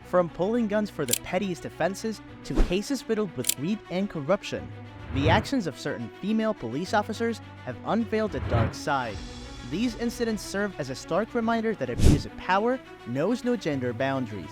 From pulling guns for the pettiest offenses to cases riddled with greed and corruption, the actions of certain female police officers have unveiled a dark side. These incidents serve as a stark reminder that abuse of power knows no gender boundaries.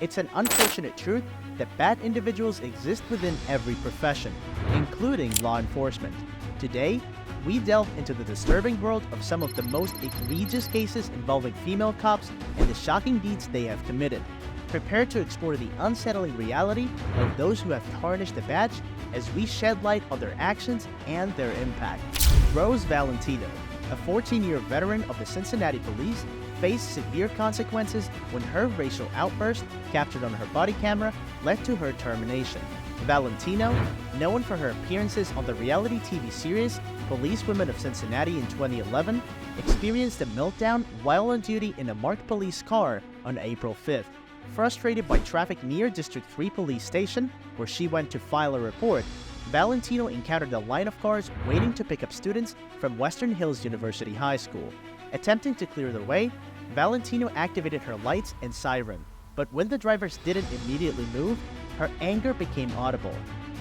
It's an unfortunate truth that bad individuals exist within every profession, including law enforcement. Today, we delve into the disturbing world of some of the most egregious cases involving female cops and the shocking deeds they have committed. Prepare to explore the unsettling reality of those who have tarnished the badge as we shed light on their actions and their impact. Rose Valentino, a 14-year veteran of the Cincinnati Police, faced severe consequences when her racial outburst, captured on her body camera, led to her termination. Valentino, known for her appearances on the reality TV series Police Women of Cincinnati in 2011, experienced a meltdown while on duty in a marked police car on April 5th. Frustrated by traffic near District 3 Police Station, where she went to file a report, Valentino encountered a line of cars waiting to pick up students from Western Hills University High School. Attempting to clear the way, Valentino activated her lights and siren, but when the drivers didn't immediately move, her anger became audible.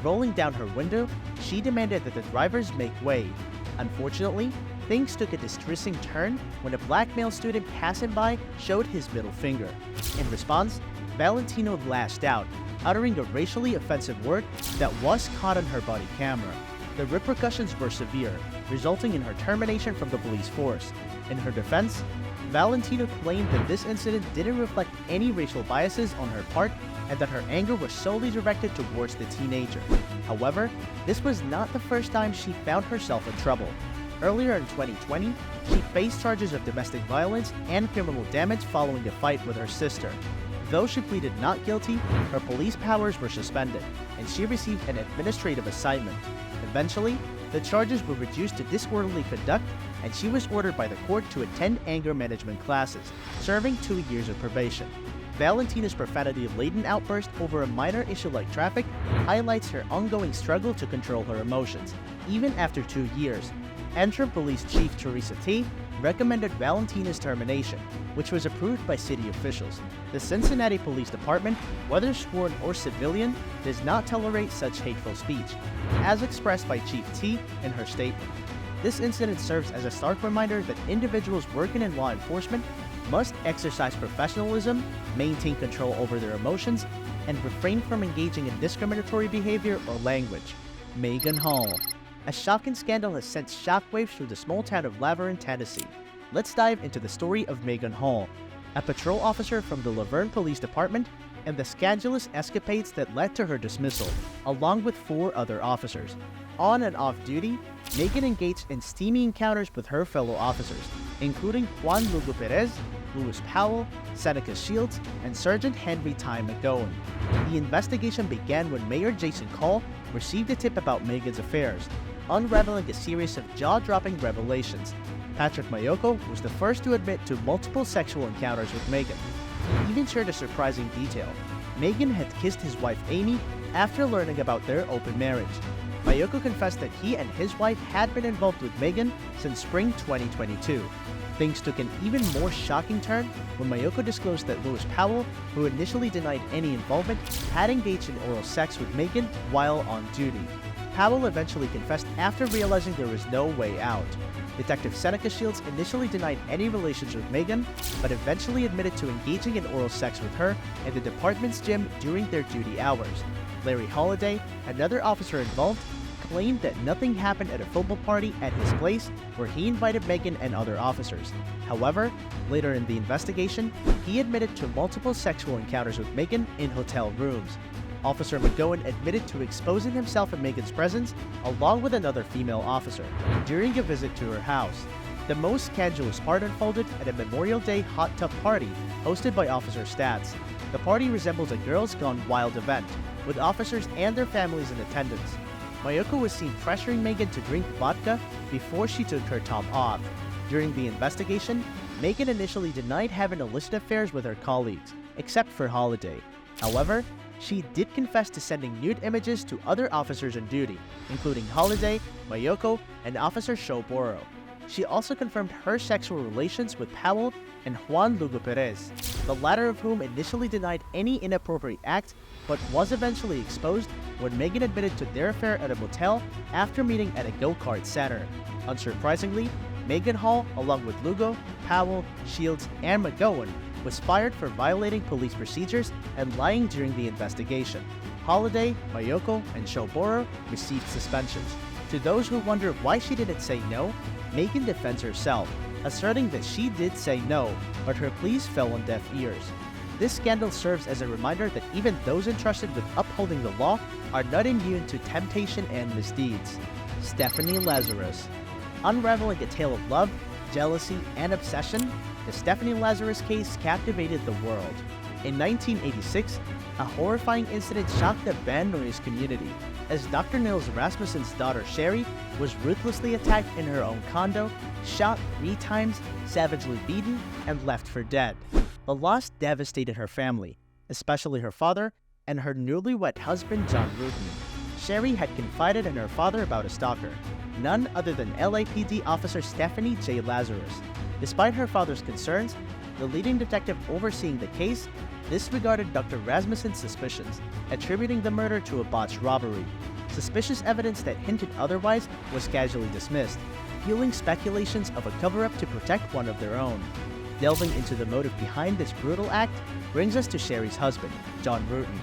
Rolling down her window, she demanded that the drivers make way. Unfortunately, things took a distressing turn when a black male student passing by showed his middle finger. In response, Valentino lashed out, uttering a racially offensive word that was caught on her body camera. The repercussions were severe, resulting in her termination from the police force. In her defense, Valentino claimed that this incident didn't reflect any racial biases on her part and that her anger was solely directed towards the teenager. However, this was not the first time she found herself in trouble. Earlier in 2020, she faced charges of domestic violence and criminal damage following a fight with her sister. Though she pleaded not guilty, her police powers were suspended, and she received an administrative assignment. Eventually, the charges were reduced to disorderly conduct, and she was ordered by the court to attend anger management classes, serving 2 years of probation. Valentina's profanity-laden outburst over a minor issue like traffic highlights her ongoing struggle to control her emotions, even after 2 years. Interim Police Chief Teresa T. recommended Valentina's termination, which was approved by city officials. The Cincinnati Police Department, whether sworn or civilian, does not tolerate such hateful speech, as expressed by Chief T in her statement. This incident serves as a stark reminder that individuals working in law enforcement must exercise professionalism, maintain control over their emotions, and refrain from engaging in discriminatory behavior or language. Megan Hall. A shocking scandal has sent shockwaves through the small town of Laverne, Tennessee. Let's dive into the story of Megan Hall, a patrol officer from the Laverne Police Department, and the scandalous escapades that led to her dismissal, along with 4 other officers. On and off duty, Megan engaged in steamy encounters with her fellow officers, including Juan Lugo Perez, Lewis Powell, Seneca Shields, and Sergeant Henry Ty McGowan. The investigation began when Mayor Jason Call received a tip about Megan's affairs, unraveling a series of jaw-dropping revelations. Patrick Mayoko was the first to admit to multiple sexual encounters with Megan. He even shared a surprising detail. Megan had kissed his wife Amy after learning about their open marriage. Mayoko confessed that he and his wife had been involved with Megan since spring 2022. Things took an even more shocking turn when Mayoko disclosed that Lewis Powell, who initially denied any involvement, had engaged in oral sex with Megan while on duty. Powell eventually confessed after realizing there was no way out. Detective Seneca Shields initially denied any relations with Megan, but eventually admitted to engaging in oral sex with her in the department's gym during their duty hours. Larry Holliday, another officer involved, claimed that nothing happened at a football party at his place where he invited Megan and other officers. However, later in the investigation, he admitted to multiple sexual encounters with Megan in hotel rooms. Officer McGowan admitted to exposing himself in Megan's presence along with another female officer during a visit to her house. The most scandalous part unfolded at a Memorial Day hot tub party hosted by Officer Stats. The party resembles a Girls Gone Wild event, with officers and their families in attendance. Mayoko was seen pressuring Megan to drink vodka before she took her top off. During the investigation, Megan initially denied having illicit affairs with her colleagues, except for Holiday. However, she did confess to sending nude images to other officers on duty, including Holiday, Mayoko, and Officer Shoboro. She also confirmed her sexual relations with Powell and Juan Lugo Perez, the latter of whom initially denied any inappropriate act but was eventually exposed when Megan admitted to their affair at a motel after meeting at a go-kart center. Unsurprisingly, Megan Hall, along with Lugo, Powell, Shields, and McGowan, was fired for violating police procedures and lying during the investigation. Holiday, Mayoko, and Shoboro received suspensions. To those who wonder why she didn't say no, Megan defends herself, asserting that she did say no, but her pleas fell on deaf ears. This scandal serves as a reminder that even those entrusted with upholding the law are not immune to temptation and misdeeds. Stephanie Lazarus. Unraveling a tale of love, jealousy, and obsession, the Stephanie Lazarus case captivated the world. In 1986, a horrifying incident shocked the band noise community, as Dr. Nils Rasmussen's daughter Sherry was ruthlessly attacked in her own condo, shot 3 times, savagely beaten, and left for dead. The loss devastated her family, especially her father and her newlywed husband John Rutten. Sherry had confided in her father about a stalker, none other than LAPD officer Stephanie J. Lazarus. Despite her father's concerns, the leading detective overseeing the case disregarded Dr. Rasmussen's suspicions, attributing the murder to a botched robbery. Suspicious evidence that hinted otherwise was casually dismissed, fueling speculations of a cover-up to protect one of their own. Delving into the motive behind this brutal act brings us to Sherry's husband, John Rutten.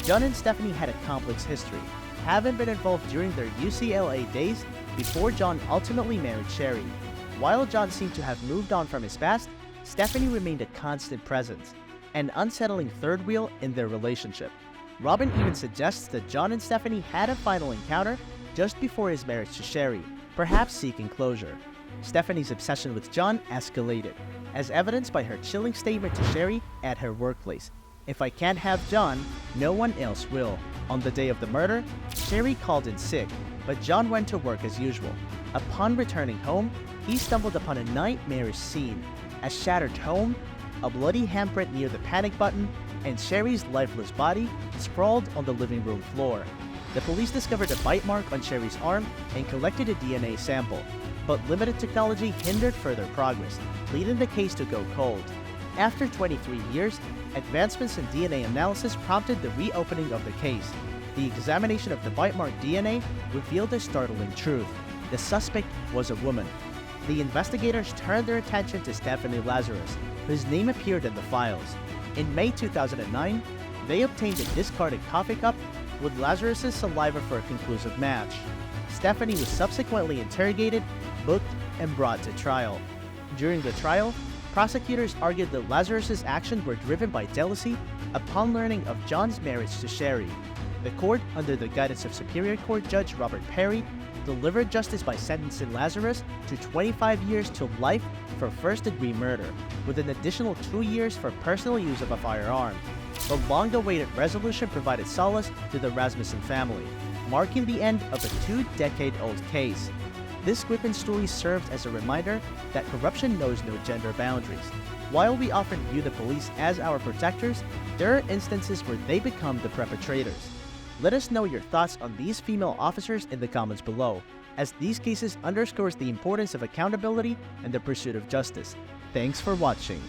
John and Stephanie had a complex history, having been involved during their UCLA days before John ultimately married Sherry. While John seemed to have moved on from his past, Stephanie remained a constant presence, an unsettling third wheel in their relationship. Robin even suggests that John and Stephanie had a final encounter just before his marriage to Sherry, perhaps seeking closure. Stephanie's obsession with John escalated, as evidenced by her chilling statement to Sherry at her workplace. "If I can't have John, no one else will." On the day of the murder, Sherry called in sick, but John went to work as usual. Upon returning home, he stumbled upon a nightmarish scene: a shattered home, a bloody handprint near the panic button, and Sherry's lifeless body sprawled on the living room floor. The police discovered a bite mark on Sherry's arm and collected a DNA sample, but limited technology hindered further progress, leading the case to go cold. After 23 years, advancements in DNA analysis prompted the reopening of the case. The examination of the bite mark DNA revealed a startling truth: the suspect was a woman. The investigators turned their attention to Stephanie Lazarus, whose name appeared in the files. In May 2009, they obtained a discarded coffee cup with Lazarus's saliva for a conclusive match. Stephanie was subsequently interrogated, booked, and brought to trial. During the trial, prosecutors argued that Lazarus's actions were driven by jealousy upon learning of John's marriage to Sherry. The court, under the guidance of Superior Court Judge Robert Perry, delivered justice by sentencing Lazarus to 25 years to life for first-degree murder, with an additional 2 years for personal use of a firearm. The long-awaited resolution provided solace to the Rasmussen family, marking the end of a 2-decade-old case. This gripping story serves as a reminder that corruption knows no gender boundaries. While we often view the police as our protectors, there are instances where they become the perpetrators. Let us know your thoughts on these female officers in the comments below, as these cases underscores the importance of accountability and the pursuit of justice. Thanks for watching.